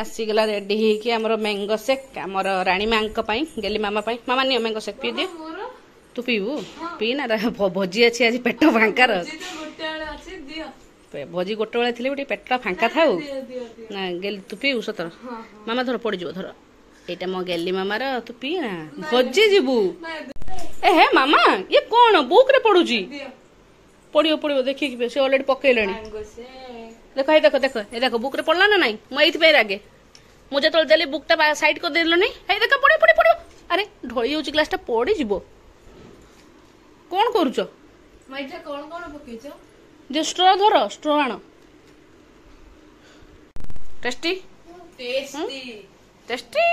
आसीगला ready होगी आमर mango सेक आमर राणी माँ गेली मामा मामा नियो मैंगो सेक पी दे तू पीबू पी ना भोजी अच्छी आज पेट फांकार भोजी गोटे बेले थी गोटे पेट फांका था ना गेली तू पीबू सतर मामा धर पड़ धर यहाँ मो गेली मामार तू पी ना भोजी जीवु ए हे मामा ये कौन बुक रे पड़ुची पड़ो पड़ो देखिए से अलरेडी पकईले देख ये देख देख ये देख बुक रे पड़ला ना नहीं मुझे आगे मुझे जो देली बुकटा साइड कर देल नहीं है देख पड़ो पड़ो पड़ो अरे ढोई होची ग्लासटा पड़ी जीवो कौन करूच जे स्ट्रॉ धर स्ट्रॉ आण टेस्टी टेस्टी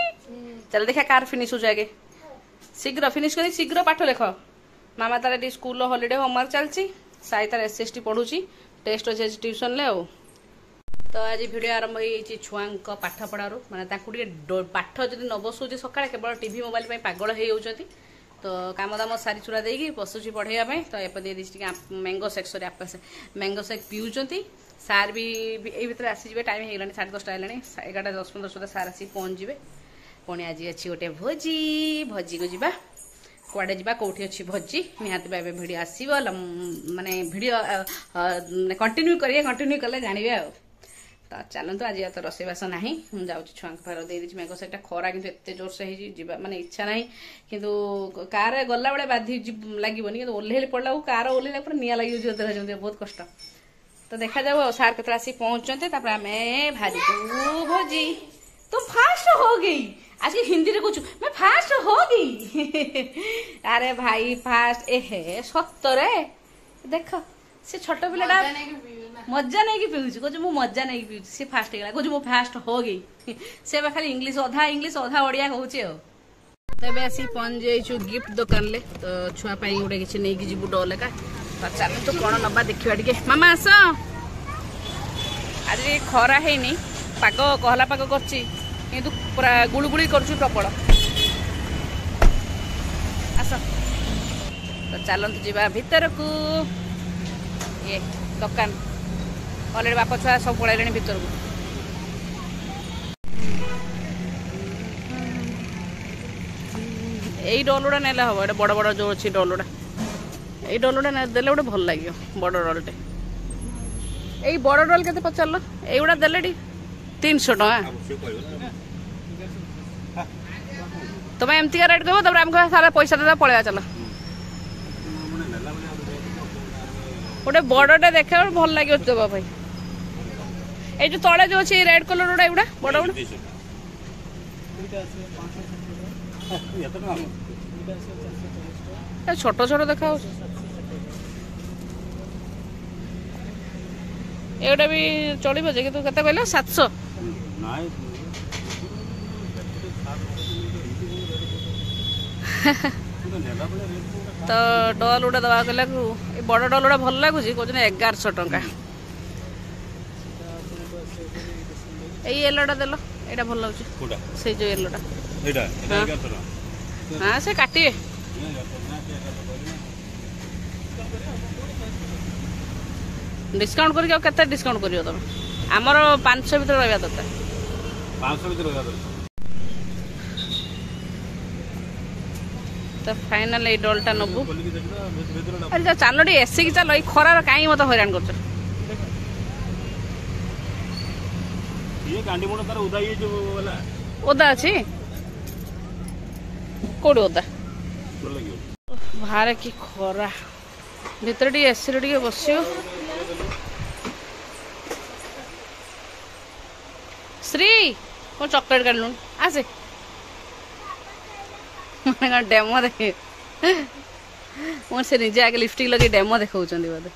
चल देखा कार फिनिश हो जाएगे शीघ्र फिनिश करी शीघ्र पाठ लेख मामा तार स्कूल हॉलीडे होमवर्क चलती साई तार एसएसटी पढ़ुची टेस्ट अच्छे ट्यूशन ले तो आज वीडियो आरंभ हो छुआ पाठ पढ़ार माने पाठ जब न बसुचे सका केवल टीवी मोबाइल पागल हो तो काम दाम सारी चुरा देगी बसुची पढ़ाई तो एपटे मैंगो सेक सॉरी मैंगो सेक पीउचंती सार भी भर आसीजे टाइम हो गलानी 10:30 है 11:10-15 सुधा सार आसी पहुँचे पुणी आज अच्छी गोटे भोजी भोजी को जीवा कुआडे जीवा कौटी अच्छी भोजी निहाती भाव भिडियो आसब माने भिडियो कंटिन्यू कले जानवे आ तो चलतु आज तो रोसईबास ना मुझे जाऊँगी छुआ पार दे मैंगो सेटा खरा कि एत जोर से जीवा माने इच्छा ना कि कार गला बेले बाधी लगे कि ओह्ल पड़ा कार ओह्ल पूरा निआ लगे बहुत कष्ट तो देखा जाओ सार के आसी पहुँचते आम भारी भोजी तुम फास्ट हो गई आज की हिंदी रे कुछ मैं फास्ट हो गई अरे भाई फास्ट ए सतरे देख से छोट पिलाटा मजा नहीं पीऊँ कह मजा नहीं पीऊँ सी फास्ट हो गला कह फास्ट हो गई से खाली इंग्लीश अधा ओडिया कहूँ तेज आसी पहुँच जाइछु गिफ्ट दुकान ले तो छुआ गोटे किसी नहीं जीवु डल का तो चल तो कौन नवा देखा टे मामा आस आज खरा है पाग कहला पाग कर पूरा गुड़गुड़ी कर प्रबल आस तो चलतु जीवा भितर को ये दुकान अलरेडी बाप छुआ सब पलैले भितर को यही डलुड़ा नेला हम ये बड़ बड़ जो अच्छी डलुड़ा यही डलुड़ा देले गोटे भल लगे बड़ डलटे यही बड़ डल के पचार युवा देले 300 टका तुम एमती रेट कह तब आम सारा पैसा देता पलैया चल गोटे बड़टे देखा भल लगे देवा भाई ये जो तले जो अच्छे रेड कलर गुड़ा युवा बड़ बड़ छोट छोट देखा एटा भी चलो जे कि कहल 700 तो डल गुड़ा दवा कहला बड़ डल गुड़ा भल लगुच कहते 1100 टका येलोटा देल यहाँ भल लगे से जो येलोटा हाँ से काटे डिस्काउंट करके डिस्काउंट कर तुम आमर 500 भर रहा दरकार 500 भर रहा तो फाइनल ये डलटा नबू अरे चल टे एसी की चल खरार कहीं मत हैरान कर ओदा अच्छी कौड़ी ओदा बाहर कि खरा भीतर टे एसी टे बस श्री कौन चॉकलेट काट लुन आसे डेमो देखे मोर से निजे आगे लिपस्टिक लगे डेमो देखा बोधे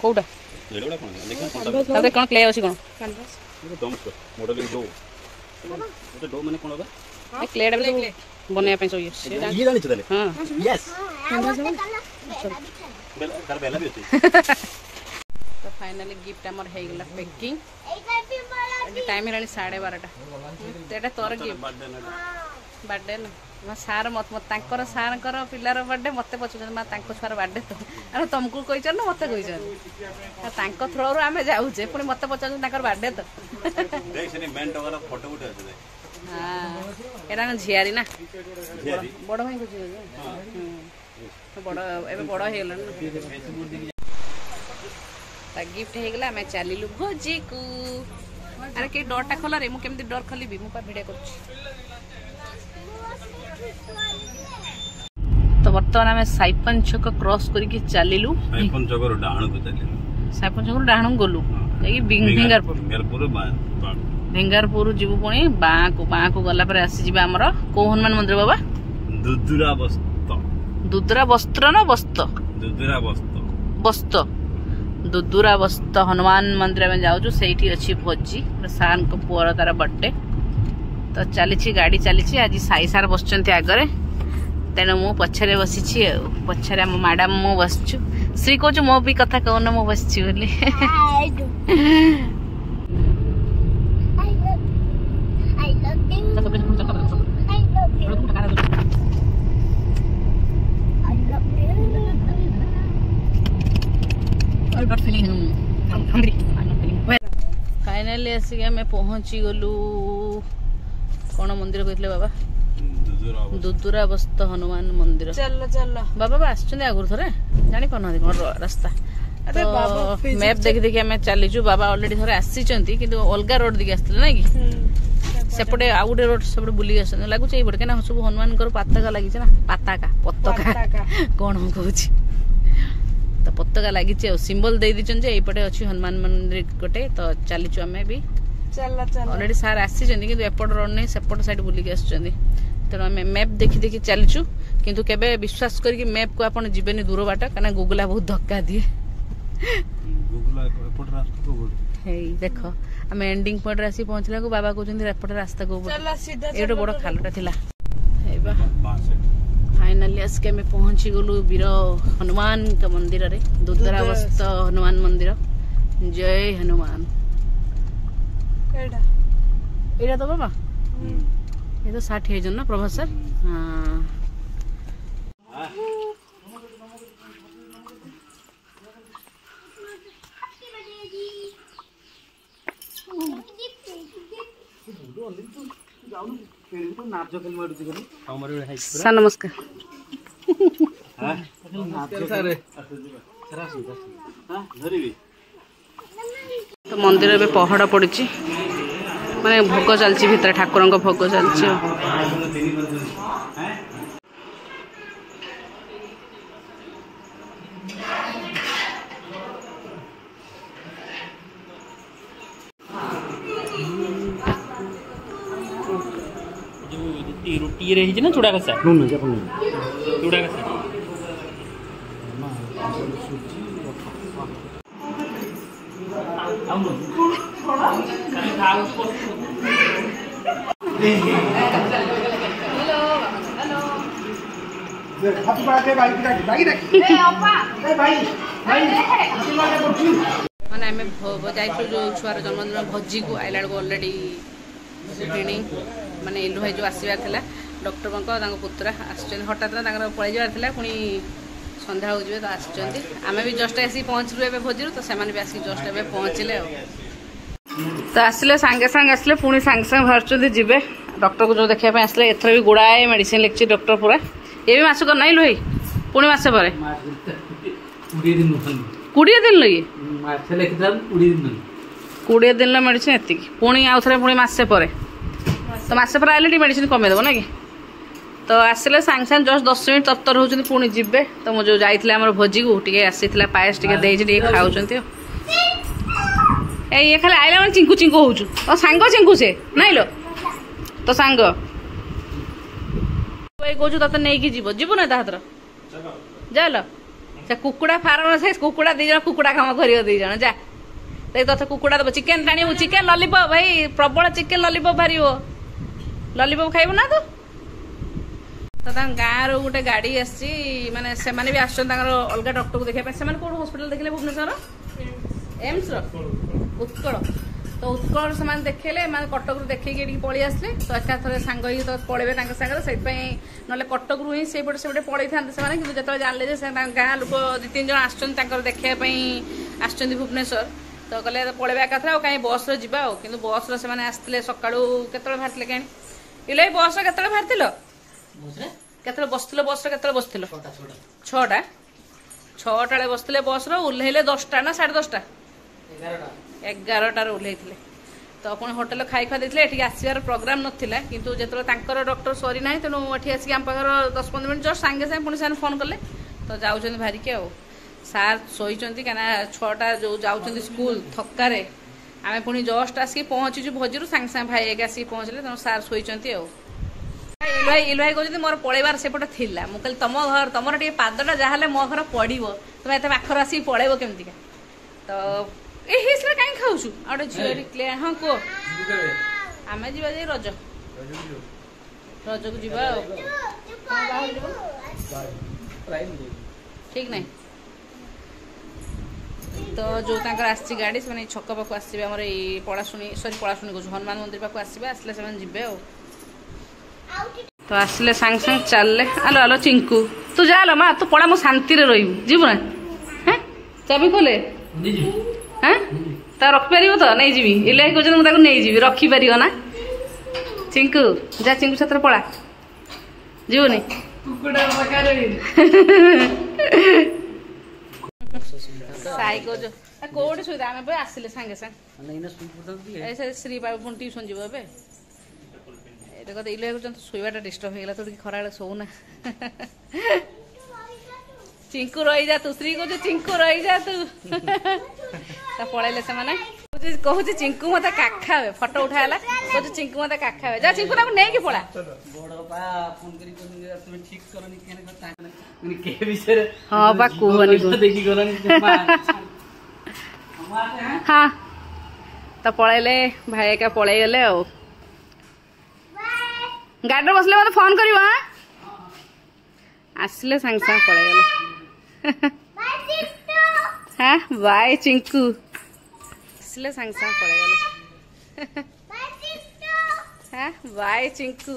कौटा कौन क्ले अच्छी कौन क्लेटा बनया तो फाइनली गिफ्ट आमर हो गला पैकिंग टाइम है 12:30 तोर गिफ्ट बर्थडे ना सार मत सार पिलार बर्थडे मत पचार छुआर बर्थडे तो अरे तुमको कही ना मत कही थ्रो रू आम जाऊे पुणी मत पचार बर्थडे तो हाँ एटा झियारी ना बड़ भाई को बड़ बड़ गिफ्ट हो गला आम चलू भोजी को अरे कई डरटा खोल रे मुझे डर खोलि मुझे भिडियो कर तो बर्तमान आम साइपन छक क्रॉस करके चलू साइपन छक डाण गलु भिंगारपुर जीवु पुणी बाँ को गला आसी आमर को हनुमान मंदिर बाबा दुदुरा वस्त्र ना बस्त दुदुरा बस्त हनुमान मंदिर में जाऊँ से अच्छी भोजी सार को पुअर तार बर्थडे तो चली गाड़ी चली आज साई सार बस आगरे तेणु मु पछरे बसी पछरे आम मैडम मु बसचु श्री कह मो भी कथा कहन मु बसची बोली फाइनली आसिक आम पहुंची गलु कौन मंदिर कहते बाबा दुदुरा बस्त हनुमान मंदिर चल बाबा आसुच्च आगुरी थे जानी पाना कौन रास्ता तो मैप देखी देखी आम चलीचु बाबा अलरेडी थे आसी कि अलग रोड दिखे आसते ना कि सेपटे आउ गोटे रोड सब बुलिक आस लगुच ये क्या सब हनुमान पताका लगी पताका कौन कहूँ तो पताका लगी सिंबल दे दी ये अच्छी हनुमान मंदिर गोटे तो चलीचु आम भी अलरेडी सार आसी एपट रोड नहीं सेपट साइड बुलिक आस तेणु आम मैप देखी देखी चलीचु किंतु केबे विश्वास करके मैप को आपण जीवेनी दूर बाट कना गुगला बहुत धक्का दिए देख आम एंडिंग पॉइंट आसी पहुंचला को बाबा कहते एपट रास्ता को ये बड़ खालटा थिला फाइनली आसके आम पहुंची गलु वीर हनुमान का मंदिर रे दुदुरावस्त हनुमान मंदिर जय हनुमान एटा तो बाबा ये तो 60 है ना प्रोफेसर हाँ सर नमस्कार तो मंदिर में पहड़ पड़ी माने भोग चलती भितर ठाकुर भोग चलती रुटी रही ना चूड़ा कसा चूड़ा कसा माने आम जाइलु जो छुआर जन्मदिन भोजी को आइला बेलू अलरेडी क्लिनिंग माने इलु भाई जो आसबार था डॉक्टर पुतरा आस हठात पलि जाबार था पुणी सन्ध्या हो तो आम भी जस्ट आसी पहुँचलु ए भोजी तो से भी आसिक जस्ट ए पहुँचले तो आसिले सांगे सांगे आसिले पुणी सांगे सांगे बाहर जीवे डॉक्टर को जो देखा आसिले एथर भी गुड़ाए मेडिसिन लिखी डॉक्टर पूरा ये भी मासक नहीं लुई पुणी मसे पर 20 दिन लगे 20 दिन मेडिसिन एति पुणी आउ थे पुणी मसे पर तो मसे पर आइले मेडिसिन कमेदेव ना कि तो आसिले सांगे सांगे जस्ट 10 मिनट तरतर होती पुणी जीवे तो मुझे जो जाइए आम भोजी को टी आसी पायस टे खाऊ ये खाली आइला मैंने चिंकु चिंकु हो तो सांग चिंकु से नाई लो तो सांग कौच ते नहीं जीवु ना हाथ जाल से कुकुड़ा फार्म से कुकुड़ा दी जन कुकुड़ा काम कर दी जन जा तथा कुकुड़ा दब चिकेन टाणी चिकेन लॉलीपॉप भाई प्रबल चिकेन लॉलीपॉप बाहर लॉलीपॉप खाइबु ना तो गाँव रो गोटे गाड़ी आसी माने से भी आस अलग डॉक्टर को देखा कौन हॉस्पिटल देखले भुवनेश्वर एम्स उत्कल तो उत्कल से देखेले कटक रू देखिए पलि आसले तो एकाथरे सांग तो पड़े से ना कटक रू ही से पड़े था कि जो जानले गाँ लोक 2-3 जन आसर देखापी आस भुवनेश्वर तो कहले पड़े एकाथरे कहीं बस जा कि बस आसते सका केत बाहर कहीं इले बस के बाहर बसते बस बस 6टा बसते बस ओह्लैले 10टा ना 10:30 11टार ओह्लैले तो पुणी होटेल खाई खुआ देते ये आसबार प्रोग्राम नाला किंतु जो डॉक्टर सरी ना तेणु ये आसिक आम पाखर 10-15 मिनट जस्ट सांगे सांगे पुणी से फोन कले तो जाऊँ बाहरिक आ सार शोचती कहीं 6टा जो जाऊँ स्कूल थकारे आम पुणी जस्ट आसिक पहुँचीचु भोजी सांगे सांगे भाई आगे आसिक पहुँचले तेणु सार शोचती इलु भाई कहते मोर पलैबार सेपटे थिला मु कहली तुम घर तुम टे पादटा जहाँ मो घर पड़ो तुम एत पाखर आसिक पलैब केमतिका तो ये कहीं खाऊ आटे झील हाँ कह आम जा रज को जीवा ठीक नहीं तो जो आसी गाड़ी से छक पाक आसवे आम पड़ाशुणी पड़ाशुणी कह हनुमान मंदिर पाक आसवे आसले से जी तो आसले सांग सांग चलले आलो आलो चिंकू तू जा लो माँ तू पड़ा मो शांति रे रही जीव ना हाँ चाबी खोले हाँ ता रखिपार तो नहीं जी इले कहते मुझे नहीं जी रखिपार ना चिंकू जा चिंकू साथ पड़ा जीवनी साई कौच कौटे सुविधा आम आसिले सांगे सांगे श्री बाबू पुणी ट्यूशन जीव ए ये कहते इले शोवाटा डिस्टर्ब हो तो खरा शोना चिंकू रही जा तू श्री कह चिंकू रही जा तू पलैले से कहूँ चिंकू मत काखावे फटो उठाला कहूँ चिंकू मत काखावे जा चिंकू ना नहीं पड़ा हाँ बा हाँ तो पलैले भाई का पलै गले गाड़ी बसले मत फोन कर आसले सांगे सांगे पलै गले हाँ बाय चिंकू आसले सांगे सांगे पलै गले हाँ बाय चिंकू।